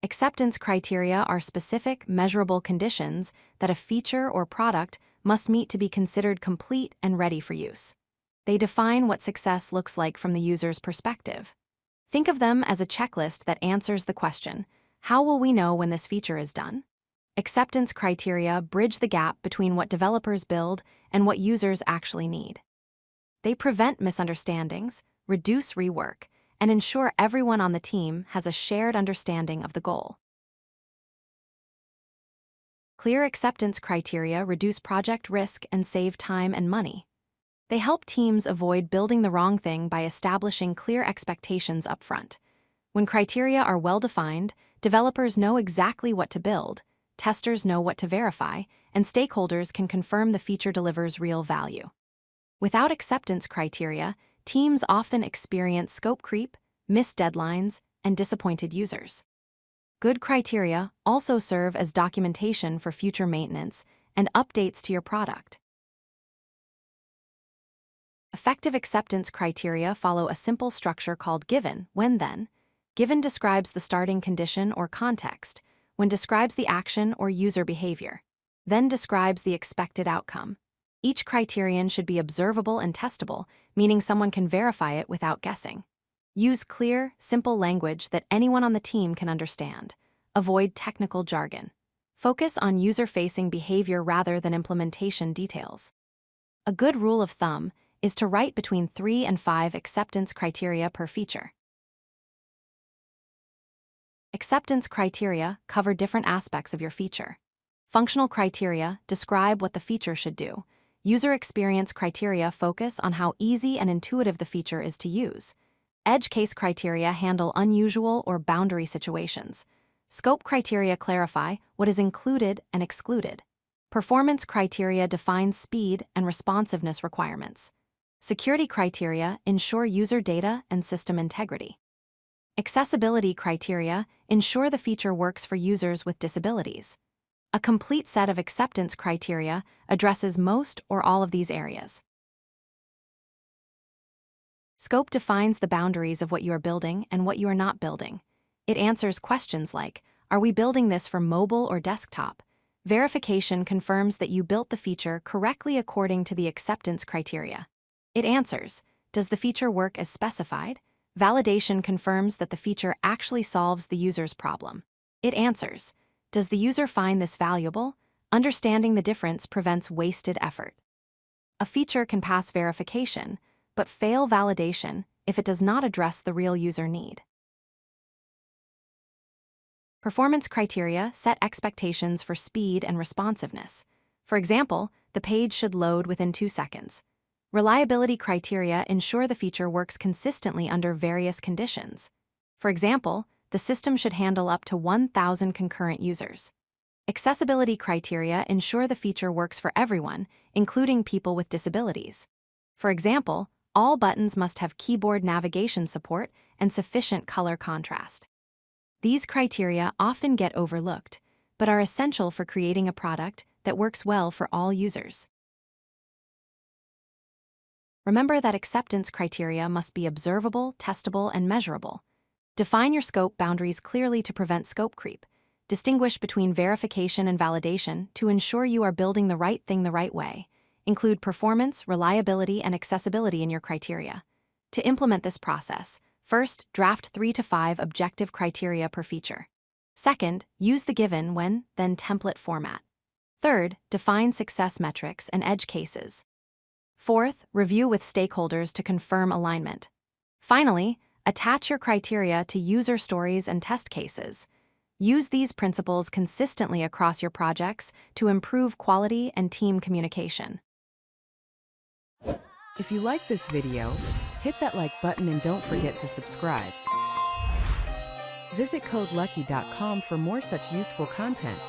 Acceptance criteria are specific, measurable conditions that a feature or product must meet to be considered complete and ready for use. They define what success looks like from the user's perspective. Think of them as a checklist that answers the question, how will we know when this feature is done? Acceptance criteria bridge the gap between what developers build and what users actually need. They prevent misunderstandings, reduce rework, and ensure everyone on the team has a shared understanding of the goal. Clear acceptance criteria reduce project risk and save time and money. They help teams avoid building the wrong thing by establishing clear expectations upfront. When criteria are well-defined, developers know exactly what to build, testers know what to verify, and stakeholders can confirm the feature delivers real value. Without acceptance criteria, teams often experience scope creep, missed deadlines, and disappointed users. Good criteria also serve as documentation for future maintenance and updates to your product. Effective acceptance criteria follow a simple structure called given, when, then. Given describes the starting condition or context, when describes the action or user behavior, then describes the expected outcome. Each criterion should be observable and testable, meaning someone can verify it without guessing. Use clear, simple language that anyone on the team can understand. Avoid technical jargon. Focus on user-facing behavior rather than implementation details. A good rule of thumb is to write between 3 and 5 acceptance criteria per feature. Acceptance criteria cover different aspects of your feature. Functional criteria describe what the feature should do. User experience criteria focus on how easy and intuitive the feature is to use. Edge case criteria handle unusual or boundary situations. Scope criteria clarify what is included and excluded. Performance criteria define speed and responsiveness requirements. Security criteria ensure user data and system integrity. Accessibility criteria ensure the feature works for users with disabilities. A complete set of acceptance criteria addresses most or all of these areas. Scope defines the boundaries of what you are building and what you are not building. It answers questions like, are we building this for mobile or desktop? Verification confirms that you built the feature correctly according to the acceptance criteria. It answers, does the feature work as specified? Validation confirms that the feature actually solves the user's problem. It answers, does the user find this valuable? Understanding the difference prevents wasted effort. A feature can pass verification, but fail validation if it does not address the real user need. Performance criteria set expectations for speed and responsiveness. For example, the page should load within 2 seconds. Reliability criteria ensure the feature works consistently under various conditions. For example, the system should handle up to 1,000 concurrent users. Accessibility criteria ensure the feature works for everyone, including people with disabilities. For example, all buttons must have keyboard navigation support and sufficient color contrast. These criteria often get overlooked, but are essential for creating a product that works well for all users. Remember that acceptance criteria must be observable, testable, and measurable. Define your scope boundaries clearly to prevent scope creep. Distinguish between verification and validation to ensure you are building the right thing the right way. Include performance, reliability, and accessibility in your criteria. To implement this process, first, draft 3 to 5 objective criteria per feature. Second, use the given, when, then template format. Third, define success metrics and edge cases. Fourth, review with stakeholders to confirm alignment. Finally, attach your criteria to user stories and test cases. Use these principles consistently across your projects to improve quality and team communication. If you like this video, hit that like button and don't forget to subscribe. Visit codelucky.com for more such useful content.